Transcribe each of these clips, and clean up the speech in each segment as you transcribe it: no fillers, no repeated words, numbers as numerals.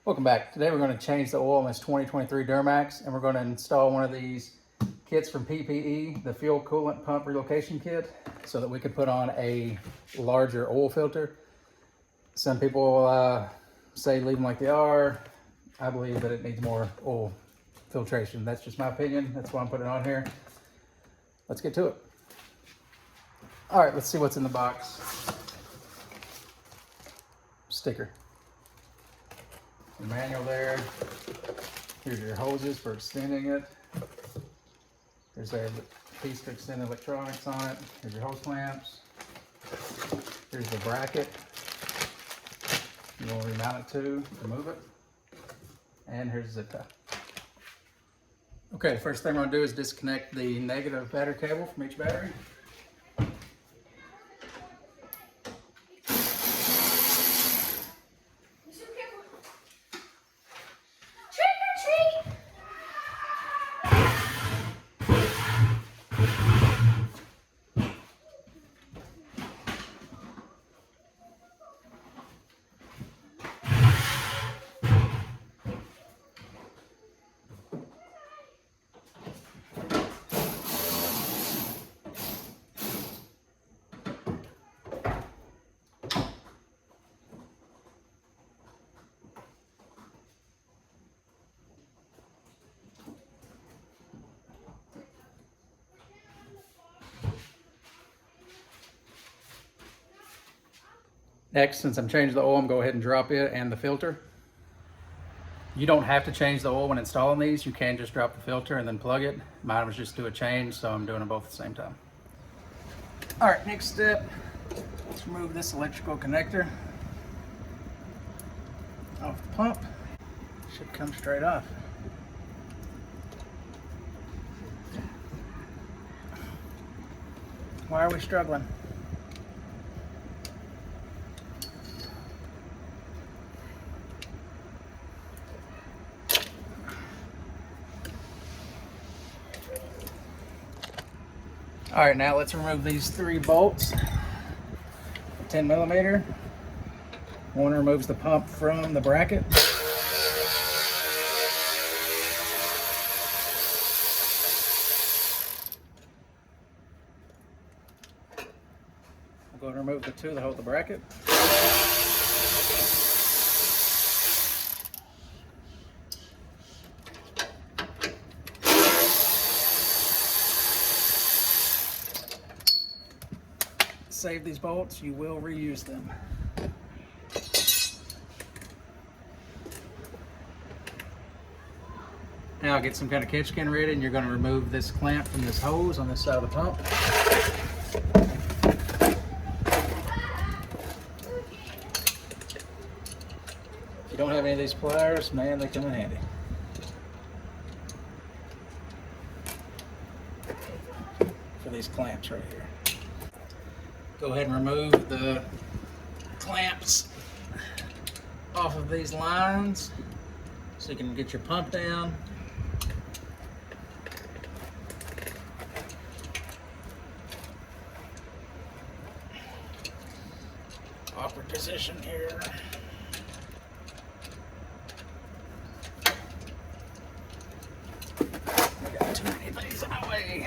Welcome back. Today we're going to change the oil in this 2023 Duramax, and we're going to install one of these kits from PPE, the fuel coolant pump relocation kit, so that we can put on a larger oil filter. Some people say leave them like they are. I believe that it needs more oil filtration. That's just my opinion. That's why I'm putting it on here. Let's get to it. All right, let's see what's in the box. Sticker. The manual there. Here's your hoses for extending it. There's a piece to extend electronics on it. Here's your hose clamps. Here's the bracket you want to remount it to move it. And here's the zip tie. Okay, the first thing we're going to do is disconnect the negative battery cable from each battery. Next, since I'm changing the oil, I'm going to go ahead and drop it and the filter. You don't have to change the oil when installing these. You can just drop the filter and then plug it. Mine was just do a change, so I'm doing them both at the same time. All right, next step, let's remove this electrical connector off the pump. Should come straight off. Why are we struggling? All right, now let's remove these 3 bolts. 10 millimeter. One removes the pump from the bracket. I'm going to remove the 2 that hold the bracket. Save these bolts, you will reuse them. Now get some kind of catch can ready, and you're going to remove this clamp from this hose on this side of the pump. If you don't have any of these pliers, man, they come in handy. For these clamps right here. Go ahead and remove the clamps off of these lines so you can get your pump down. Awkward position here. We got too many things in the way.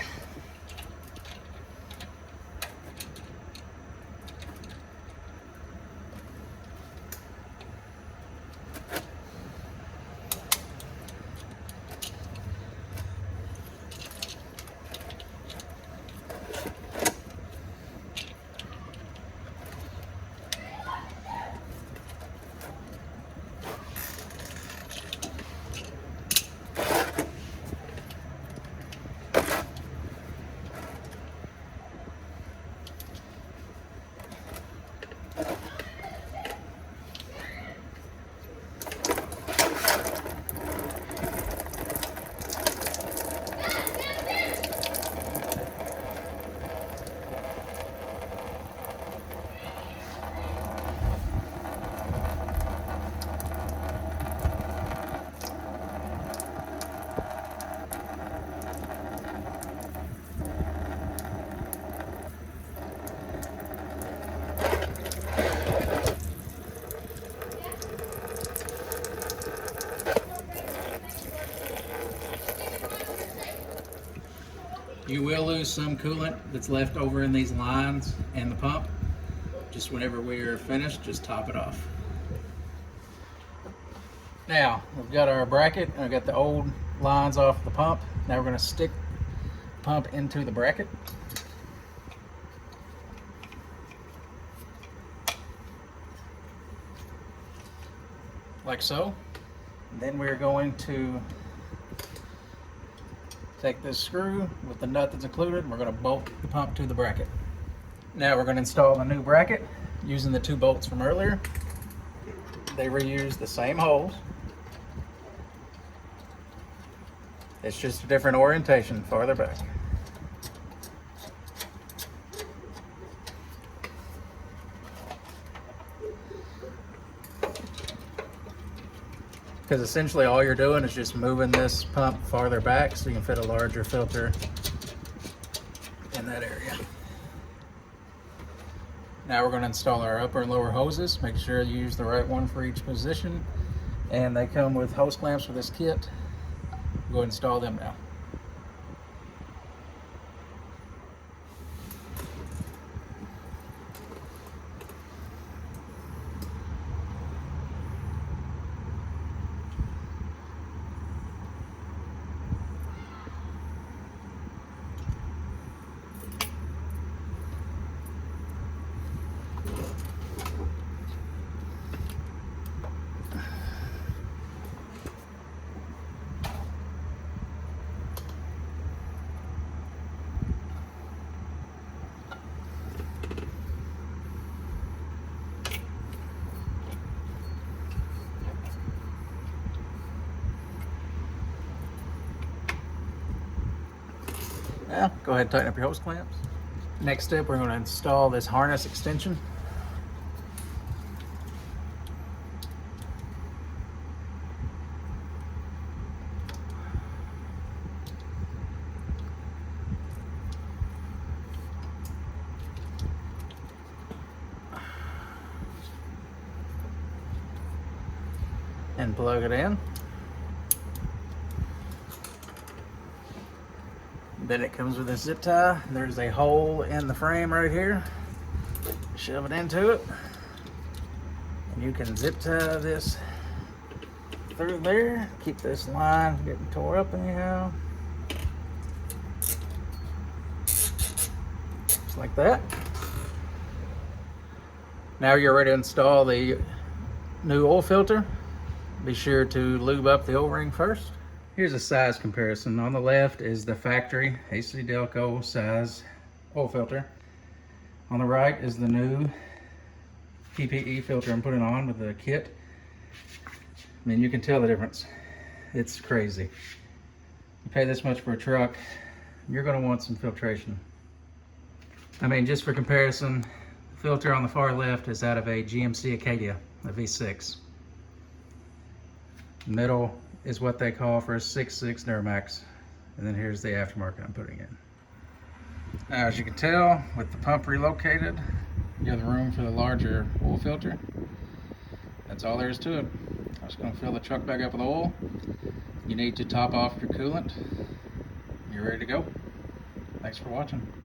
You will lose some coolant that's left over in these lines and the pump. Just whenever we're finished, just top it off. Now, we've got our bracket, and I've got the old lines off the pump. Now we're going to stick the pump into the bracket. Like so. Then we're going to take this screw with the nut that's included, and we're going to bolt the pump to the bracket. Now we're going to install a new bracket using the 2 bolts from earlier. They reuse the same holes. It's just a different orientation farther back. Because essentially all you're doing is just moving this pump farther back so you can fit a larger filter in that area. Now we're going to install our upper and lower hoses. Make sure you use the right one for each position. And they come with hose clamps for this kit. Go ahead and install them now. Now, go ahead and tighten up your hose clamps. Next step, we're going to install this harness extension. And plug it in. Then it comes with a zip tie. There's a hole in the frame right here. Shove it into it. And you can zip tie this through there. Keep this line from getting tore up anyhow. Just like that. Now you're ready to install the new oil filter. Be sure to lube up the O-ring first. Here's a size comparison. On the left is the factory AC Delco size oil filter. On the right is the new PPE filter I'm putting on with the kit. I mean, you can tell the difference. It's crazy. You pay this much for a truck, you're going to want some filtration. I mean, just for comparison, the filter on the far left is out of a GMC Acadia, a V6. Middle is what they call for a 6.6 Duramax. And then here's the aftermarket I'm putting in. Now, as you can tell, with the pump relocated, you have the room for the larger oil filter. That's all there is to it. I'm just going to fill the truck back up with oil. You need to top off your coolant. You're ready to go. Thanks for watching.